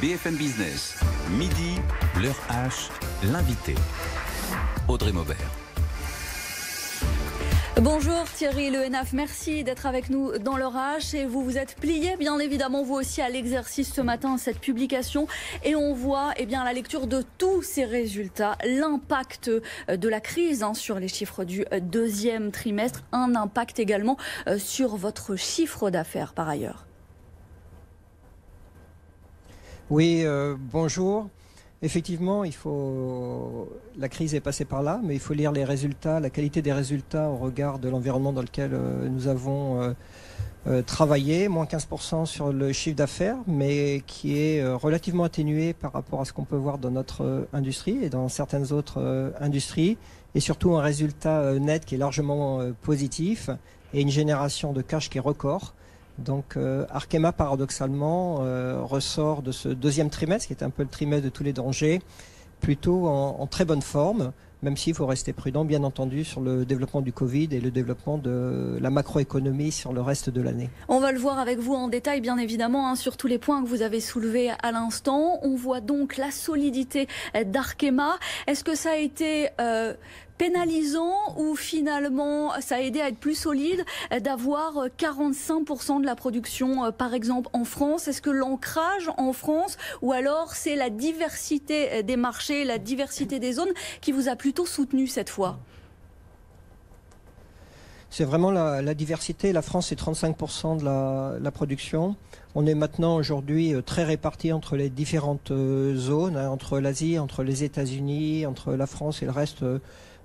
BFM Business. Midi, l'heure H, l'invité. Audrey Maubert. Bonjour Thierry Le Hénaff, merci d'être avec nous dans l'heure H. Et vous vous êtes plié bien évidemment vous aussi à l'exercice ce matin, cette publication. Et on voit à la lecture de tous ces résultats, l'impact de la crise sur les chiffres du deuxième trimestre. Un impact également sur votre chiffre d'affaires par ailleurs. Oui, bonjour. Effectivement, la crise est passée par là, mais il faut lire les résultats, la qualité des résultats au regard de l'environnement dans lequel nous avons travaillé. Moins 15% sur le chiffre d'affaires, mais qui est relativement atténué par rapport à ce qu'on peut voir dans notre industrie et dans certaines autres industries. Et surtout un résultat net qui est largement positif et une génération de cash qui est record. Donc Arkema paradoxalement ressort de ce deuxième trimestre, qui est un peu le trimestre de tous les dangers, plutôt en très bonne forme, même s'il faut rester prudent bien entendu sur le développement du Covid et le développement de la macroéconomie sur le reste de l'année. On va le voir avec vous en détail bien évidemment sur tous les points que vous avez soulevés à l'instant. On voit donc la solidité d'Arkema. Est-ce que ça a été pénalisant ou finalement ça a aidé à être plus solide d'avoir 45% de la production par exemple en France? Est-ce que l'ancrage en France ou alors c'est la diversité des marchés, la diversité des zones qui vous a plutôt soutenu cette fois? C'est vraiment la diversité. La France, c'est 35% de la production. On est maintenant aujourd'hui très répartis entre les différentes zones, entre l'Asie, entre les États-Unis, entre la France et le reste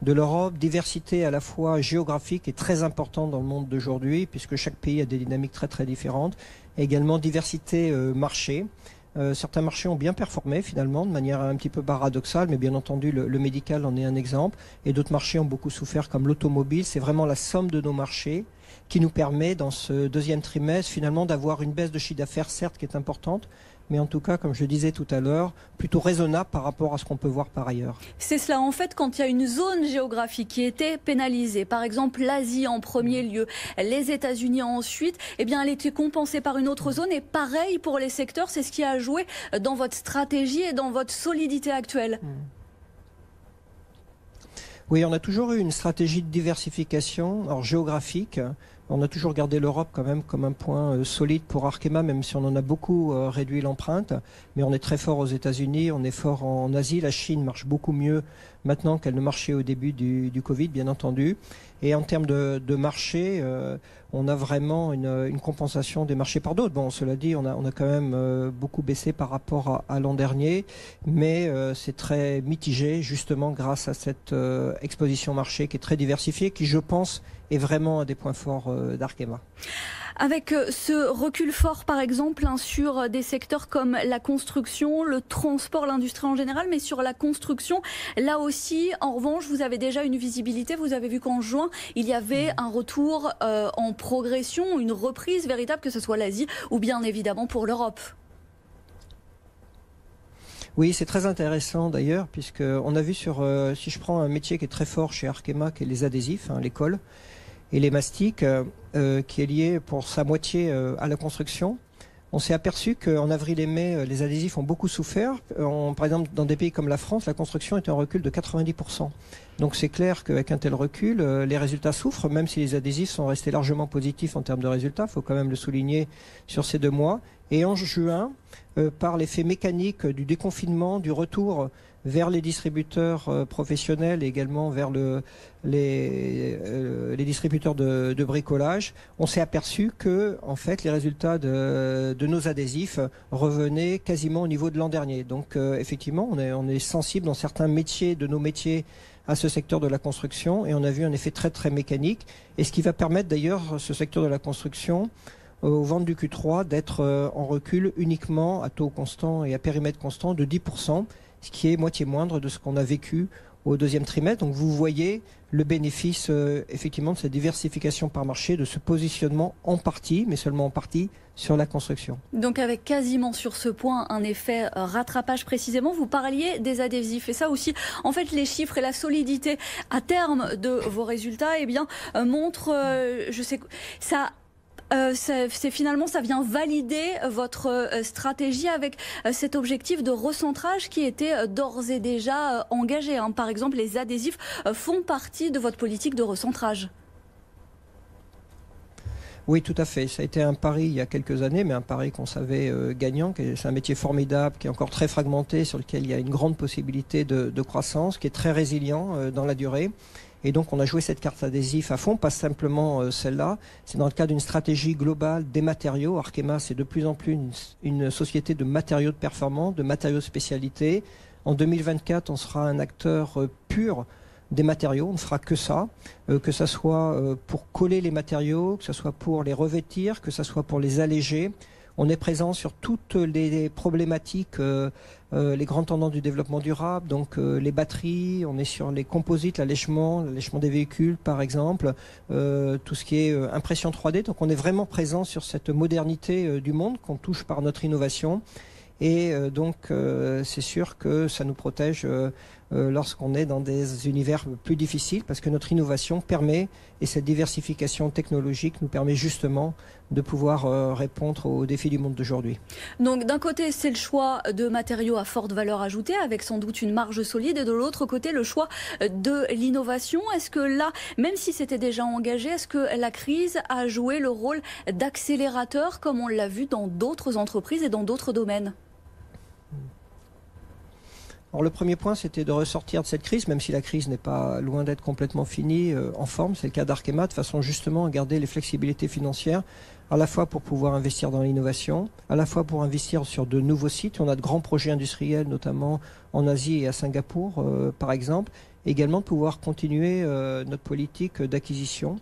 de l'Europe. Diversité à la fois géographique est très importante dans le monde d'aujourd'hui, puisque chaque pays a des dynamiques très très différentes. Et également diversité marché. Certains marchés ont bien performé finalement de manière un petit peu paradoxale, mais bien entendu le médical en est un exemple. Et d'autres marchés ont beaucoup souffert comme l'automobile. C'est vraiment la somme de nos marchés qui nous permet dans ce deuxième trimestre finalement d'avoir une baisse de chiffre d'affaires certes qui est importante, mais en tout cas, comme je le disais tout à l'heure, plutôt raisonnable par rapport à ce qu'on peut voir par ailleurs. C'est cela, en fait, quand il y a une zone géographique qui était pénalisée, par exemple l'Asie en premier lieu, les États-Unis ensuite, elle était compensée par une autre zone. Et pareil pour les secteurs, c'est ce qui a joué dans votre stratégie et dans votre solidité actuelle. Oui, on a toujours eu une stratégie de diversification géographique. On a toujours gardé l'Europe quand même comme un point solide pour Arkema, même si on en a beaucoup réduit l'empreinte. Mais on est très fort aux États-Unis, on est fort en Asie. La Chine marche beaucoup mieux maintenant qu'elle ne marchait au début du Covid, bien entendu. Et en termes de marché, on a vraiment une compensation des marchés par d'autres. Bon, cela dit, on a quand même beaucoup baissé par rapport à l'an dernier, mais c'est très mitigé justement grâce à cette exposition marché qui est très diversifiée, qui je pense est vraiment un des points forts d'Arkema. Avec ce recul fort, par exemple, sur des secteurs comme la construction, le transport, l'industrie en général, mais sur la construction, là aussi, en revanche, vous avez déjà une visibilité. Vous avez vu qu'en juin, il y avait un retour en progression, une reprise véritable, que ce soit l'Asie ou bien évidemment pour l'Europe. Oui, c'est très intéressant d'ailleurs, puisqu'on a vu si je prends un métier qui est très fort chez Arkema, qui est les adhésifs, les colles, et les mastiques, qui est lié pour sa moitié à la construction. On s'est aperçu qu'en avril et mai, les adhésifs ont beaucoup souffert. Par exemple, dans des pays comme la France, la construction est en recul de 90%. Donc c'est clair qu'avec un tel recul, les résultats souffrent, même si les adhésifs sont restés largement positifs en termes de résultats. Il faut quand même le souligner sur ces 2 mois. Et en juin, par l'effet mécanique du déconfinement, du retour vers les distributeurs professionnels et également vers les distributeurs de bricolage, on s'est aperçu que en fait, les résultats de nos adhésifs revenaient quasiment au niveau de l'an dernier. Donc effectivement, on est sensible dans certains métiers de nos métiers à ce secteur de la construction et on a vu un effet très très mécanique. Et ce qui va permettre d'ailleurs ce secteur de la construction aux ventes du Q3 d'être en recul uniquement à taux constant et à périmètre constant de 10%, ce qui est moitié moindre de ce qu'on a vécu au deuxième trimestre. Donc vous voyez le bénéfice effectivement de cette diversification par marché, de ce positionnement en partie, mais seulement en partie, sur la construction. Donc avec quasiment sur ce point un effet rattrapage précisément, vous parliez des adhésifs et ça aussi, en fait les chiffres et la solidité à terme de vos résultats montrent, ça Finalement, ça vient valider votre stratégie avec cet objectif de recentrage qui était d'ores et déjà engagé. Par exemple, les adhésifs font partie de votre politique de recentrage. Oui, tout à fait. Ça a été un pari il y a quelques années, mais un pari qu'on savait gagnant. C'est un métier formidable, qui est encore très fragmenté, sur lequel il y a une grande possibilité de croissance, qui est très résilient dans la durée. Et donc on a joué cette carte adhésif à fond, pas simplement celle-là. C'est dans le cadre d'une stratégie globale des matériaux. Arkema, c'est de plus en plus une société de matériaux de performance, de matériaux de spécialité. En 2024, on sera un acteur pur des matériaux, on ne fera que ça soit pour coller les matériaux, que ce soit pour les revêtir, que ce soit pour les alléger. On est présent sur toutes les problématiques, les grandes tendances du développement durable, donc les batteries, on est sur les composites, l'allègement des véhicules par exemple, tout ce qui est impression 3D. Donc on est vraiment présent sur cette modernité du monde qu'on touche par notre innovation. Et donc c'est sûr que ça nous protège lorsqu'on est dans des univers plus difficiles, parce que notre innovation permet, et cette diversification technologique nous permet justement de pouvoir répondre aux défis du monde d'aujourd'hui. Donc d'un côté, c'est le choix de matériaux à forte valeur ajoutée, avec sans doute une marge solide, et de l'autre côté, le choix de l'innovation. Est-ce que là, même si c'était déjà engagé, est-ce que la crise a joué le rôle d'accélérateur, comme on l'a vu dans d'autres entreprises et dans d'autres domaines ? Alors le premier point, c'était de ressortir de cette crise, même si la crise n'est pas loin d'être complètement finie, en forme. C'est le cas d'Arkema, de façon justement à garder les flexibilités financières, à la fois pour pouvoir investir dans l'innovation, à la fois pour investir sur de nouveaux sites. On a de grands projets industriels, notamment en Asie et à Singapour, par exemple. Et également de pouvoir continuer notre politique d'acquisition.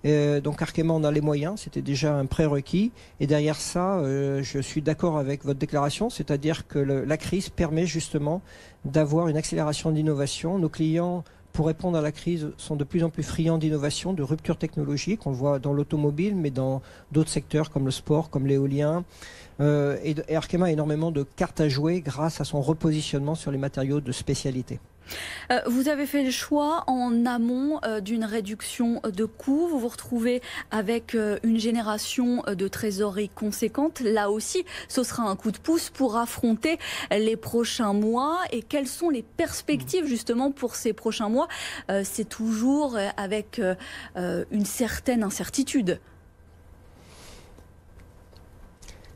Donc Arkema en a les moyens, c'était déjà un prérequis. Et derrière ça, je suis d'accord avec votre déclaration, c'est-à-dire que la crise permet justement d'avoir une accélération d'innovation. Nos clients, pour répondre à la crise, sont de plus en plus friands d'innovation, de rupture technologique. On le voit dans l'automobile, mais dans d'autres secteurs comme le sport, comme l'éolien. Et Arkema a énormément de cartes à jouer grâce à son repositionnement sur les matériaux de spécialité. Vous avez fait le choix en amont d'une réduction de coûts. Vous vous retrouvez avec une génération de trésorerie conséquente. Là aussi, ce sera un coup de pouce pour affronter les prochains mois. Et quelles sont les perspectives justement pour ces prochains mois ? C'est toujours avec une certaine incertitude.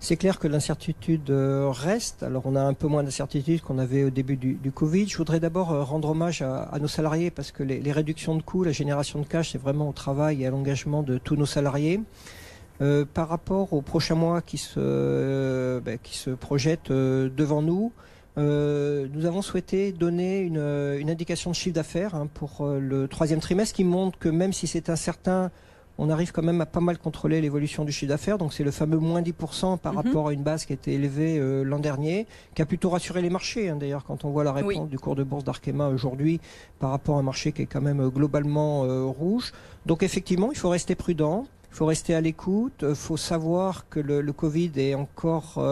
C'est clair que l'incertitude reste. Alors on a un peu moins d'incertitude qu'on avait au début du Covid. Je voudrais d'abord rendre hommage à nos salariés, parce que les réductions de coûts, la génération de cash, c'est vraiment au travail et à l'engagement de tous nos salariés. Par rapport aux prochains mois qui se projettent devant nous, nous avons souhaité donner une indication de chiffre d'affaires pour le troisième trimestre, qui montre que même si c'est incertain, on arrive quand même à pas mal contrôler l'évolution du chiffre d'affaires. Donc c'est le fameux moins 10% par rapport à une base qui était élevée l'an dernier, qui a plutôt rassuré les marchés. D'ailleurs, quand on voit la réponse du cours de bourse d'Arkema aujourd'hui par rapport à un marché qui est quand même globalement rouge. Donc effectivement, il faut rester prudent, il faut rester à l'écoute, il faut savoir que le Covid est encore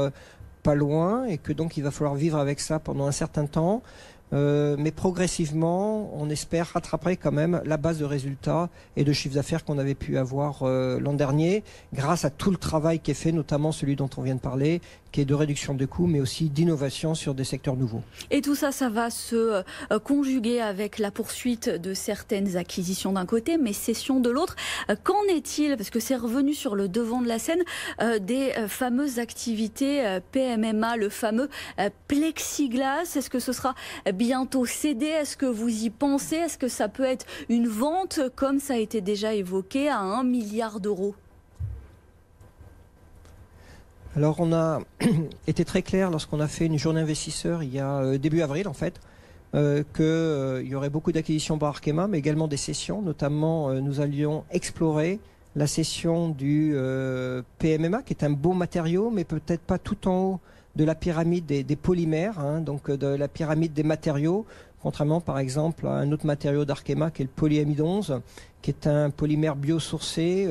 pas loin et que donc il va falloir vivre avec ça pendant un certain temps. Mais progressivement, on espère rattraper quand même la base de résultats et de chiffre d'affaires qu'on avait pu avoir l'an dernier, grâce à tout le travail qui est fait, notamment celui dont on vient de parler, qui est de réduction de coûts, mais aussi d'innovation sur des secteurs nouveaux. Et tout ça, ça va se conjuguer avec la poursuite de certaines acquisitions d'un côté, mais cessions de l'autre. Qu'en est-il, parce que c'est revenu sur le devant de la scène, des fameuses activités PMMA, le fameux plexiglas? Est-ce que ce sera bientôt cédé? Est-ce que vous y pensez? Est-ce que ça peut être une vente, comme ça a été déjà évoqué, à 1 milliard d'euros? Alors on a été très clair lorsqu'on a fait une journée investisseur il y a début avril en fait, qu'il y aurait beaucoup d'acquisitions par Arkema, mais également des cessions. Notamment nous allions explorer la cession du PMMA, qui est un beau matériau, mais peut-être pas tout en haut de la pyramide des polymères, donc de la pyramide des matériaux, contrairement par exemple à un autre matériau d'Arkema qui est le polyamide 11, qui est un polymère biosourcé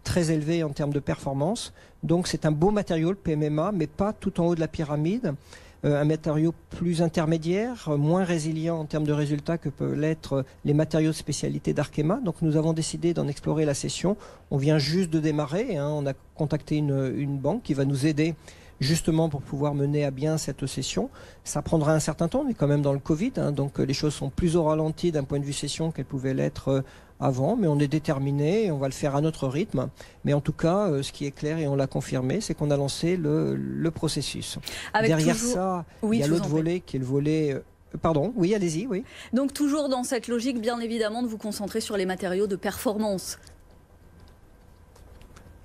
très élevé en termes de performance. Donc c'est un beau matériau, le PMMA, mais pas tout en haut de la pyramide. un matériau plus intermédiaire, moins résilient en termes de résultats que peuvent l'être les matériaux de spécialité d'Arkema. Donc nous avons décidé d'en explorer la cession. On vient juste de démarrer, hein. On a contacté une banque qui va nous aider justement pour pouvoir mener à bien cette cession. Ça prendra un certain temps, on est quand même dans le Covid, hein, donc les choses sont plus au ralenti d'un point de vue cession qu'elles pouvaient l'être avant, mais on est déterminé et on va le faire à notre rythme. Mais en tout cas, ce qui est clair, et on l'a confirmé, c'est qu'on a lancé le processus. Avec derrière toujours... ça, oui, il y a l'autre volet qui est le volet... Pardon, oui, allez-y, oui. Donc toujours dans cette logique, bien évidemment, de vous concentrer sur les matériaux de performance.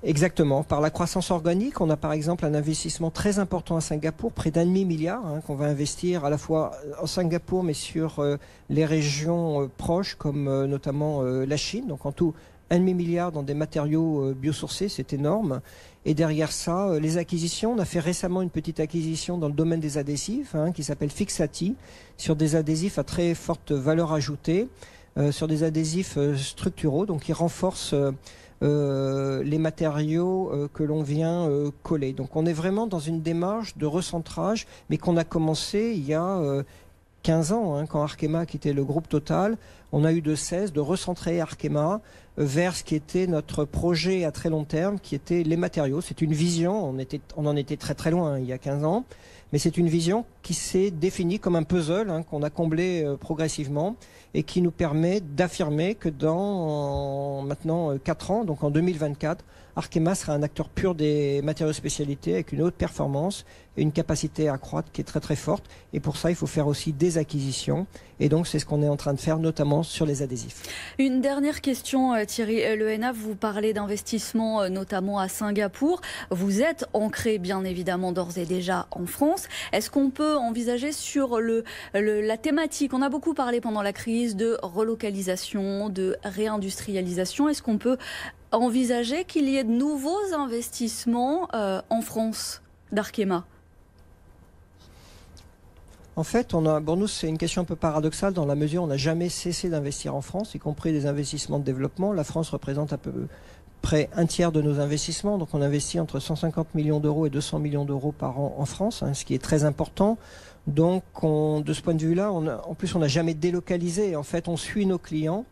Exactement. Par la croissance organique, on a par exemple un investissement très important à Singapour, près d'1,5 milliard, hein, qu'on va investir à la fois en Singapour, mais sur les régions proches, comme notamment la Chine. Donc en tout, 1,5 milliard dans des matériaux biosourcés, c'est énorme. Et derrière ça, les acquisitions, on a fait récemment une petite acquisition dans le domaine des adhésifs, hein, qui s'appelle Fixati, sur des adhésifs à très forte valeur ajoutée, sur des adhésifs structuraux, donc qui renforcent les matériaux que l'on vient coller. Donc on est vraiment dans une démarche de recentrage, mais qu'on a commencé il y a 15 ans, hein, quand Arkema a quitté le groupe Total. On a eu de cesse de recentrer Arkema vers ce qui était notre projet à très long terme, qui était les matériaux. C'est une vision, on en était très très loin, hein, il y a 15 ans, mais c'est une vision qui s'est définie comme un puzzle, hein, qu'on a comblé progressivement et qui nous permet d'affirmer que dans maintenant 4 ans, donc en 2024, Arkema sera un acteur pur des matériaux spécialités avec une haute performance et une capacité à croître qui est très très forte. Et pour ça, il faut faire aussi des acquisitions. Et donc, c'est ce qu'on est en train de faire, notamment sur les adhésifs. Une dernière question, Thierry Le Hénaff. Vous parlez d'investissement, notamment à Singapour. Vous êtes ancré, bien évidemment, d'ores et déjà en France. Est-ce qu'on peut envisager sur la thématique, on a beaucoup parlé pendant la crise de relocalisation, de réindustrialisation. Est-ce qu'on peut envisager qu'il y ait de nouveaux investissements en France d'Arkema ? En fait, pour nous, c'est une question un peu paradoxale dans la mesure où on n'a jamais cessé d'investir en France, y compris des investissements de développement. La France représente à peu près un tiers de nos investissements. Donc on investit entre 150 millions d'euros et 200 millions d'euros par an en France, hein, ce qui est très important. Donc de ce point de vue-là, en plus, on n'a jamais délocalisé. En fait, on suit nos clients.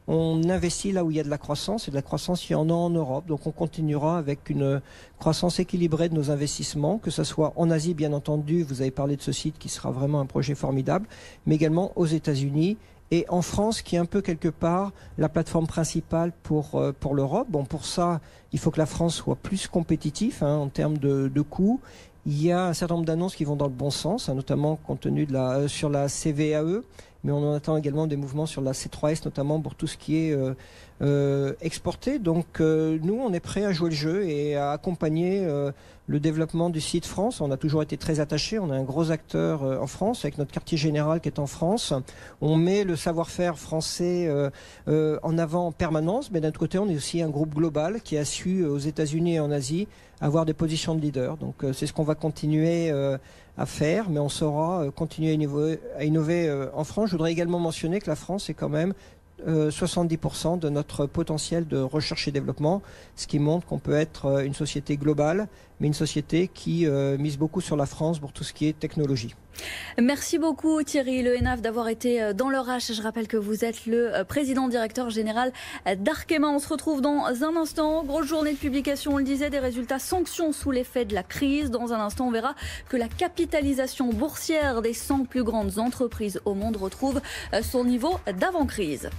On investit là où il y a de la croissance, et de la croissance, il y en a en Europe. Donc on continuera avec une croissance équilibrée de nos investissements, que ce soit en Asie, bien entendu, vous avez parlé de ce site qui sera vraiment un projet formidable, mais également aux États-Unis et en France, qui est un peu quelque part la plateforme principale pour l'Europe. Bon, pour ça, il faut que la France soit plus compétitive, hein, en termes de coûts. Il y a un certain nombre d'annonces qui vont dans le bon sens, hein, notamment compte tenu sur la CVAE, mais on en attend également des mouvements sur la C3S, notamment pour tout ce qui est exporté. Donc nous, on est prêt à jouer le jeu et à accompagner le développement du site France. On a toujours été très attachés, on est un gros acteur en France, avec notre quartier général qui est en France. On met le savoir-faire français en avant en permanence, mais d'un autre côté, on est aussi un groupe global qui a su, aux États-Unis et en Asie, avoir des positions de leader. Donc c'est ce qu'on va continuer à faire, mais on saura continuer à innover en France. Je voudrais également mentionner que la France est quand même 70% de notre potentiel de recherche et développement, ce qui montre qu'on peut être une société globale, mais une société qui mise beaucoup sur la France pour tout ce qui est technologie. Merci beaucoup Thierry Le Hénaff d'avoir été dans l'heure H. Je rappelle que vous êtes le président directeur général d'Arkema. On se retrouve dans un instant. Grosse journée de publication, on le disait, des résultats sanctions sous l'effet de la crise. Dans un instant, on verra que la capitalisation boursière des 100 plus grandes entreprises au monde retrouve son niveau d'avant-crise.